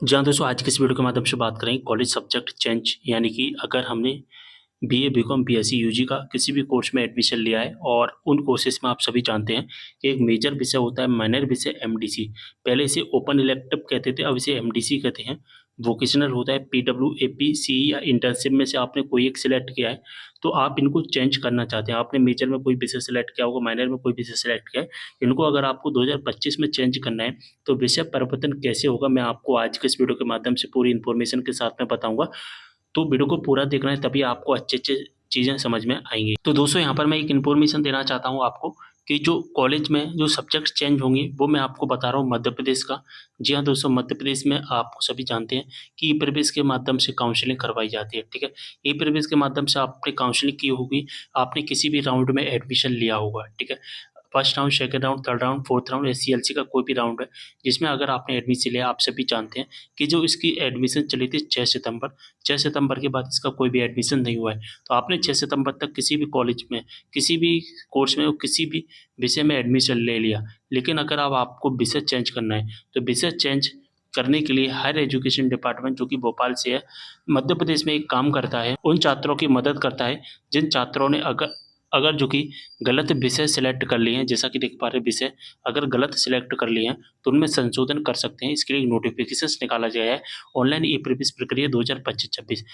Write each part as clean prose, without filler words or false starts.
जी हाँ, दोस्तों आज की इस वीडियो के माध्यम से बात करेंगे कॉलेज सब्जेक्ट चेंज यानी कि अगर हमने बीए, बीकॉम, बीएससी, यूजी का किसी भी कोर्स में एडमिशन लिया है और उन कोर्सेज़ में आप सभी जानते हैं कि एक मेजर विषय होता है, माइनर विषय एमडीसी। पहले इसे ओपन इलेक्टिव कहते थे, अब इसे एमडीसी कहते हैं। वोकेशनल होता है पीडब्ल्यूएपी, सीई या इंटर्नशिप में से आपने कोई एक सिलेक्ट किया है, तो आप इनको चेंज करना चाहते हैं। आपने मेजर में कोई विषय सिलेक्ट किया होगा, माइनर में कोई विषय सिलेक्ट किया है। इनको अगर आपको 2025 में चेंज करना है, तो विषय परिवर्तन कैसे होगा, मैं आपको आज के इस वीडियो के माध्यम से पूरी इन्फॉर्मेशन के साथ में बताऊँगा। तो वीडियो को पूरा देखना है तभी आपको अच्छे-अच्छे चीज़ें समझ में आएँगी। तो दोस्तों यहाँ पर मैं एक इन्फॉर्मेशन देना चाहता हूँ आपको कि जो कॉलेज में जो सब्जेक्ट चेंज होंगे वो मैं आपको बता रहा हूँ मध्य प्रदेश का। जी हाँ दोस्तों, मध्य प्रदेश में आप सभी जानते हैं कि ई-प्रवेश के माध्यम से काउंसलिंग करवाई जाती है, ठीक है? ई-प्रवेश के माध्यम से आपने काउंसलिंग की होगी, आपने किसी भी राउंड में एडमिशन लिया होगा, ठीक है? First round, second round, third round, fourth round, SCLC का कोई भी राउंड है, जिसमें अगर आपने एडमिशन लिया, आप सभी जानते हैं कि जो इसकी एडमिशन चली थी 6 सितंबर के बाद इसका कोई भी एडमिशन नहीं हुआ है। तो आपने 6 सितंबर तक किसी भी कॉलेज में, किसी भी कोर्स में और किसी भी विषय में एडमिशन ले लिया। लेकिन अगर अब आपको विषय चेंज करना है, तो विषय चेंज करने के लिए हायर एजुकेशन डिपार्टमेंट जो कि भोपाल से है, मध्य प्रदेश में एक काम करता है, उन छात्रों की मदद करता है, जिन छात्रों ने अगर अगर जो कि गलत विषय सिलेक्ट कर लिए हैं, जैसा कि देख पा रहे हैं विषय अगर गलत सिलेक्ट कर लिए हैं, तो उनमें संशोधन कर सकते हैं। इसके लिए नोटिफ़िकेशंस निकाला गया है, ऑनलाइन ई-प्रवेश प्रक्रिया 2025-26।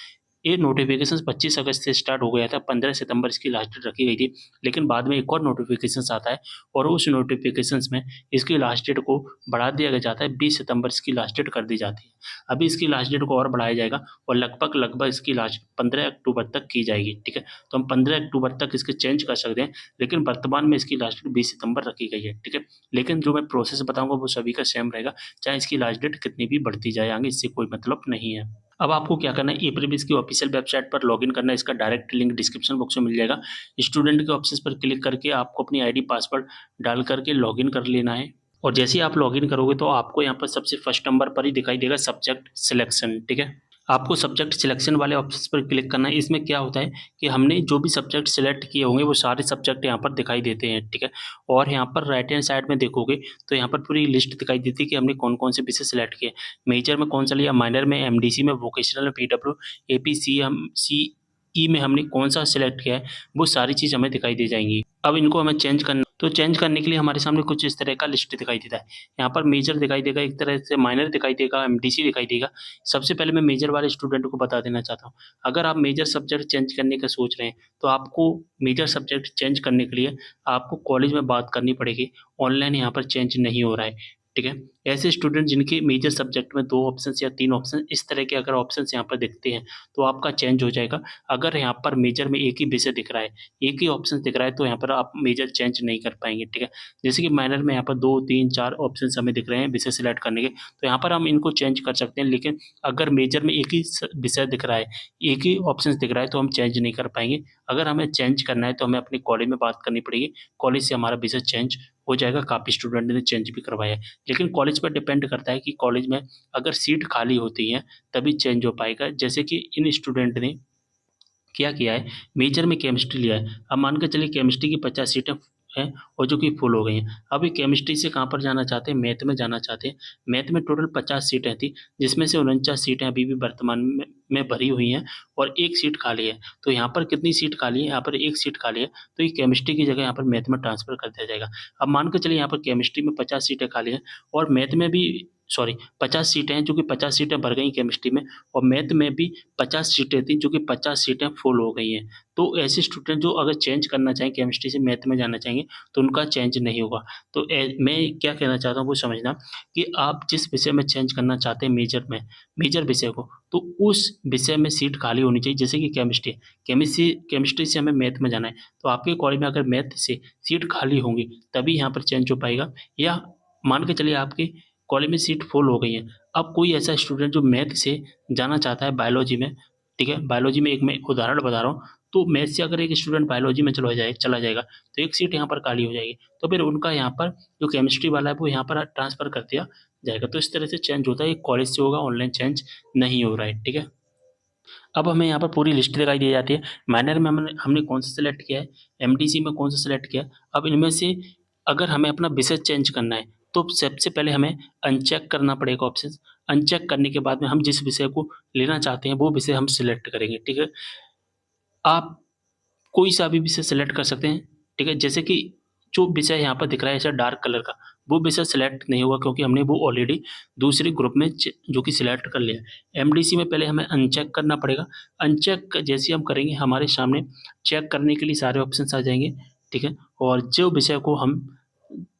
ये नोटिफ़िकेशंस 25 अगस्त से स्टार्ट हो गया था, 15 सितंबर इसकी लास्ट डेट रखी गई थी, लेकिन बाद में एक और नोटिफ़िकेशंस आता है और उस नोटिफ़िकेशंस में इसकी लास्ट डेट को बढ़ा दिया जाता है, 20 सितंबर इसकी लास्ट डेट कर दी जाती है। अभी इसकी लास्ट डेट को और बढ़ाया जाएगा और लगभग इसकी लास्ट 15 अक्टूबर तक की जाएगी, ठीक है? तो हम 15 अक्टूबर तक इसके चेंज कर सकते हैं, लेकिन वर्तमान में इसकी लास्ट डेट 20 सितंबर रखी गई है, ठीक है? लेकिन जो मैं प्रोसेस बताऊँगा वो सभी का सेम रहेगा, चाहे इसकी लास्ट डेट कितनी भी बढ़ती जाए आगे, इससे कोई मतलब नहीं है। अब आपको क्या करना है, ई-प्रीवियस की ऑफिशियल वेबसाइट पर लॉगिन करना है, इसका डायरेक्ट लिंक डिस्क्रिप्शन बॉक्स में मिल जाएगा। स्टूडेंट के ऑप्शंस पर क्लिक करके आपको अपनी आईडी पासवर्ड डाल करके लॉगिन कर लेना है और जैसे ही आप लॉगिन करोगे तो आपको यहाँ पर सबसे फर्स्ट नंबर पर ही दिखाई देगा सब्जेक्ट सिलेक्शन, ठीक है? आपको सब्जेक्ट सिलेक्शन वाले ऑप्शंस पर क्लिक करना है। इसमें क्या होता है कि हमने जो भी सब्जेक्ट सिलेक्ट किए होंगे वो सारे सब्जेक्ट यहाँ पर दिखाई देते हैं, ठीक है? और यहाँ पर राइट हैंड साइड में देखोगे तो यहाँ पर पूरी लिस्ट दिखाई देती है कि हमने कौन-कौन से विषय सिलेक्ट किए। मेजर में कौन सा लिया, माइनर में, एमडीसी में, वोकेशनल में, पीडब्ल्यू, एपीसी हम सीई में हमने कौन-सा सिलेक्ट किया है, वो सारी चीज़ हमें दिखाई दे जाएँगी। अब इनको हमें चेंज करना, तो चेंज करने के लिए हमारे सामने कुछ इस तरह का लिस्ट दिखाई देता है। यहाँ पर मेजर दिखाई देगा, एक तरह से माइनर दिखाई देगा, एमडीसी दिखाई देगा। सबसे पहले मैं मेजर वाले स्टूडेंट को बता देना चाहता हूँ। अगर आप मेजर सब्जेक्ट चेंज करने का सोच रहे हैं, तो आपको मेजर सब्जेक्ट चेंज करने के लिए आपको कॉलेज में बात करनी पड़ेगी। ऑनलाइन यहाँ पर चेंज नहीं हो रहा है, ठीक है? ऐसे स्टूडेंट जिनके मेजर सब्जेक्ट में 2 ऑप्शंस या 3 ऑप्शन इस तरह के अगर ऑप्शंस यहाँ पर दिखते हैं, तो आपका चेंज हो जाएगा। अगर यहाँ पर मेजर में एक ही विषय दिख रहा है, एक ही ऑप्शन दिख रहा है, तो यहाँ पर आप मेजर चेंज नहीं कर पाएँगे, ठीक है? जैसे कि माइनर में यहाँ पर 2, 3, 4 ऑप्शंस हमें दिख रहे हैं विषय सिलेक्ट करने के, तो यहाँ पर हम इनको चेंज कर सकते हैं। लेकिन अगर मेजर में एक ही विषय दिख रहा है, एक ही ऑप्शंस दिख रहा है, तो हम चेंज नहीं कर पाएँगे। अगर हमें चेंज करना है तो हमें अपने कॉलेज में बात करनी पड़ेगी। कॉलेज से हमारा विषय चेंज हो जाएगा, काफ़ी स्टूडेंट ने चेंज भी करवाया है। लेकिन कॉलेज पर डिपेंड करता है कि कॉलेज में अगर सीट खाली होती है, तभी चेंज हो पाएगा। जैसे कि इन स्टूडेंट ने क्या किया है, मेजर में केमिस्ट्री लिया है। अब मान के चलिए केमिस्ट्री की 50 सीटें हैं और जो कि फुल हो गई हैं। अब ये केमिस्ट्री से कहाँ पर जाना चाहते हैं, मैथ में जाना चाहते हैं। मैथ में टोटल 50 सीटें थी, जिसमें से 49 सीटें अभी भी वर्तमान में भरी हुई हैं और 1 सीट खाली है। तो यहाँ पर कितनी सीट खाली है, यहाँ पर 1 सीट खाली है, तो ये केमिस्ट्री की जगह यहाँ पर मैथ में ट्रांसफ़र कर दिया जाएगा। अब मान के चलिए यहाँ पर केमिस्ट्री में 50 सीटें खाली हैं और मैथ में भी 50 सीटें हैं, जो कि 50 सीटें भर गई केमिस्ट्री में और मैथ में भी 50 सीटें थी, जो कि 50 सीटें फुल हो गई हैं। तो ऐसे स्टूडेंट जो अगर चेंज करना चाहें, केमिस्ट्री से मैथ में जाना चाहेंगे, तो उनका चेंज नहीं होगा। तो मैं क्या कहना चाहता हूँ वो समझना कि आप जिस विषय में चेंज करना चाहते हैं मेजर विषय को, तो उस विषय में सीट खाली होनी चाहिए। जैसे कि केमिस्ट्री से हमें मैथ में जाना है, तो आपके कॉलेज में अगर मैथ से सीट खाली होंगी, तभी यहाँ पर चेंज हो पाएगा। या मान के चलिए आपके कॉलेज में सीट फुल हो गई है। अब कोई ऐसा स्टूडेंट जो मैथ से जाना चाहता है बायोलॉजी में, ठीक है? बायोलॉजी में एक मैं उदाहरण बता रहा हूँ, तो मैथ से अगर एक स्टूडेंट बायोलॉजी में चला जाएगा, तो एक सीट यहाँ पर खाली हो जाएगी। तो फिर उनका यहाँ पर जो केमिस्ट्री वाला है, वो यहाँ पर ट्रांसफ़र कर दिया जाएगा। तो इस तरह से चेंज होता है, ये कॉलेज से होगा, ऑनलाइन चेंज नहीं हो रहा है, ठीक है? अब हमें यहाँ पर पूरी लिस्ट दिखाई दी जाती है। माइनर में हमने हमने कौन-सा सेलेक्ट किया है, एमडीसी में कौन-सा सेलेक्ट किया है। अब इनमें से अगर हमें अपना विषय चेंज करना है, तो सबसे पहले हमें अनचेक करना पड़ेगा ऑप्शंस। अनचेक करने के बाद में हम जिस विषय को लेना चाहते हैं वो विषय हम सिलेक्ट करेंगे, ठीक है? आप कोई सा भी विषय सेलेक्ट कर सकते हैं, ठीक है? जैसे कि जो विषय यहाँ पर दिख रहा है ऐसा डार्क कलर का, वो विषय सेलेक्ट नहीं होगा क्योंकि हमने वो ऑलरेडी दूसरे ग्रुप में जो कि सिलेक्ट कर लिया है। एमडीसी में पहले हमें अनचेक करना पड़ेगा। अनचेक जैसे हम करेंगे हमारे सामने चेक करने के लिए सारे ऑप्शंस आ जाएँगे, ठीक है? और जो विषय को हम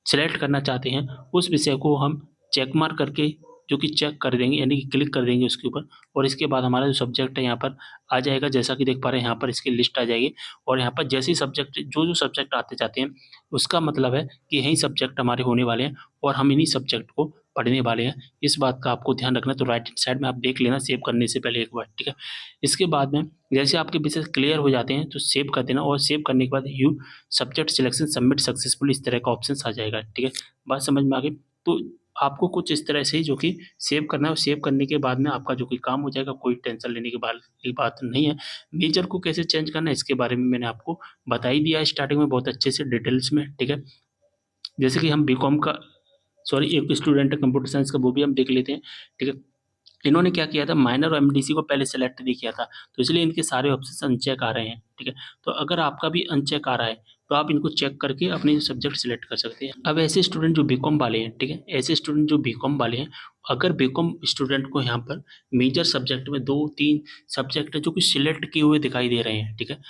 सेलेक्ट करना चाहते हैं, उस विषय को हम चेक मार्क करके जो कि चेक कर देंगे यानी कि क्लिक कर देंगे उसके ऊपर और इसके बाद हमारा जो सब्जेक्ट है यहाँ पर आ जाएगा। जैसा कि देख पा रहे हैं यहाँ पर इसकी लिस्ट आ जाएगी और यहाँ पर जैसे ही सब्जेक्ट जो सब्जेक्ट आते जाते हैं, उसका मतलब है कि यही सब्जेक्ट हमारे होने वाले हैं और हम इन्हीं सब्जेक्ट को पढ़ने वाले हैं। इस बात का आपको ध्यान रखना है, तो राइट हैंड साइड में आप देख लेना सेव करने से पहले एक बार, ठीक है? इसके बाद में जैसे आपके विषय क्लियर हो जाते हैं, तो सेव कर देना और सेव करने के बाद you subject selection submit successfully इस तरह का ऑप्शंस आ जाएगा, ठीक है? बात समझ में आ गई? तो आपको कुछ इस तरह से ही जो कि सेव करना है और सेव करने के बाद में आपका जो कि काम हो जाएगा, कोई टेंशन लेने की बात नहीं है। मेजर को कैसे चेंज करना है इसके बारे में मैंने आपको बता ही दिया है स्टार्टिंग में बहुत अच्छे से डिटेल्स में, ठीक है? जैसे कि हम बीकॉम का एक स्टूडेंट है कंप्यूटर साइंस का वो भी हम देख लेते हैं, ठीक है? इन्होंने क्या किया था माइनर और एमडीसी को पहले सेलेक्ट नहीं किया था, तो इसलिए इनके सारे ऑप्शंस अनचेक आ रहे हैं, ठीक है? तो अगर आपका भी अनचेक आ रहा है, तो आप इनको चेक करके अपने सब्जेक्ट सेलेक्ट कर सकते हैं। अब ऐसे स्टूडेंट जो बीकॉम वाले हैं, ठीक है? ऐसे स्टूडेंट जो बीकॉम वाले हैं, अगर बीकॉम स्टूडेंट को यहाँ पर मेजर सब्जेक्ट में 2-3 सब्जेक्ट है जो कि सिलेक्ट किए हुए दिखाई दे रहे हैं, ठीक है?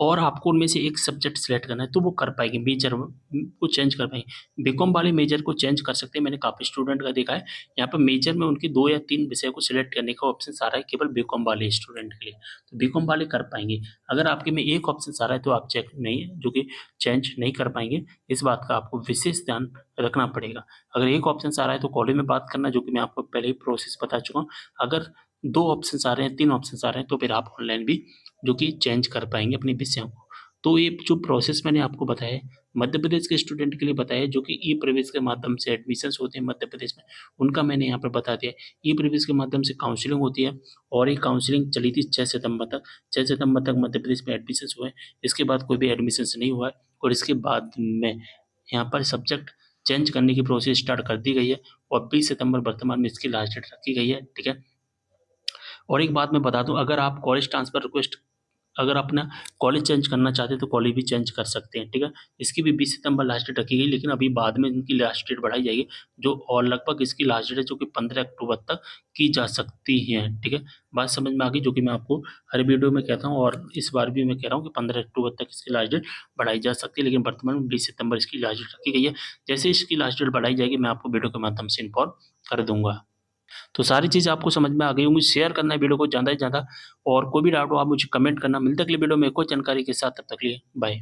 और आपको उनमें से एक सब्जेक्ट सिलेक्ट करना है, तो वो कर पाएँगे मेजर को चेंज कर पाएँगे। बीकॉम वाले मेजर को चेंज कर सकते हैं, मैंने काफ़ी स्टूडेंट का देखा है। यहाँ पर मेजर में उनके 2 या 3 विषय को सिलेक्ट करने का ऑप्शंस आ रहा है केवल बीकॉम वाले स्टूडेंट के लिए, तो बीकॉम वाले कर पाएँगे। अगर आपके में एक ऑप्शंस आ रहा है तो आप चेक नहीं जो कि चेंज नहीं कर पाएँगे, इस बात का आपको विशेष ध्यान रखना पड़ेगा। अगर एक ऑप्शंस आ रहा है तो कॉलेज में बात करना जो कि मैं आपको पहले ही प्रोसेस बता चुका हूँ। अगर 2 ऑप्शंस आ रहे हैं, 3 ऑप्शंस आ रहे हैं तो फिर आप ऑनलाइन भी जो कि चेंज कर पाएँगे अपने विषयों को। तो ये जो प्रोसेस मैंने आपको बताया है, मध्य प्रदेश के स्टूडेंट के लिए बताया है जो कि ई-प्रवेश के माध्यम से एडमिशन्स होते हैं मध्य प्रदेश में, उनका मैंने यहाँ पर बता दिया है। ई-प्रवेश के माध्यम से काउंसलिंग होती है और ये काउंसलिंग चली थी 6 सितंबर तक। 6 सितंबर तक मध्य प्रदेश में एडमिशन्स हुए, इसके बाद कोई भी एडमिशन्स नहीं हुआ है और इसके बाद में यहाँ पर सब्जेक्ट चेंज करने की प्रोसेस स्टार्ट कर दी गई है और 20 सितंबर वर्तमान में इसकी लास्ट डेट रखी गई है, ठीक है? और एक बात मैं बता दूँ अगर आप कॉलेज ट्रांसफर रिक्वेस्ट अगर अपना कॉलेज चेंज करना चाहते हैं तो कॉलेज भी चेंज कर सकते हैं, ठीक है? इसकी भी 20 सितंबर लास्ट डेट रखी गई लेकिन अभी बाद में इनकी लास्ट डेट बढ़ाई जाएगी जो और लगभग इसकी लास्ट डेट है जो कि 15 अक्टूबर तक की जा सकती है, ठीक है? बात समझ में आ गई जो कि मैं आपको हर वीडियो में कहता हूँ और इस बार भी मैं कह रहा हूँ कि 15 अक्टूबर तक इसकी लास्ट डेट बढ़ाई जा सकती है लेकिन वर्तमान में 20 सितंबर इसकी लास्ट डेट रखी गई है। जैसे इसकी लास्ट डेट बढ़ाई जाएगी मैं आपको वीडियो के माध्यम से इन्फॉर्म कर दूँगा। तो सारी चीज़ आपको समझ में आ गई होंगी, शेयर करना है वीडियो को ज़्यादा से ज़्यादा और कोई भी डाउट हो आप मुझे कमेंट करना। मिलते हैं अगली वीडियो में एक और जानकारी के साथ, तब तक के लिए बाय।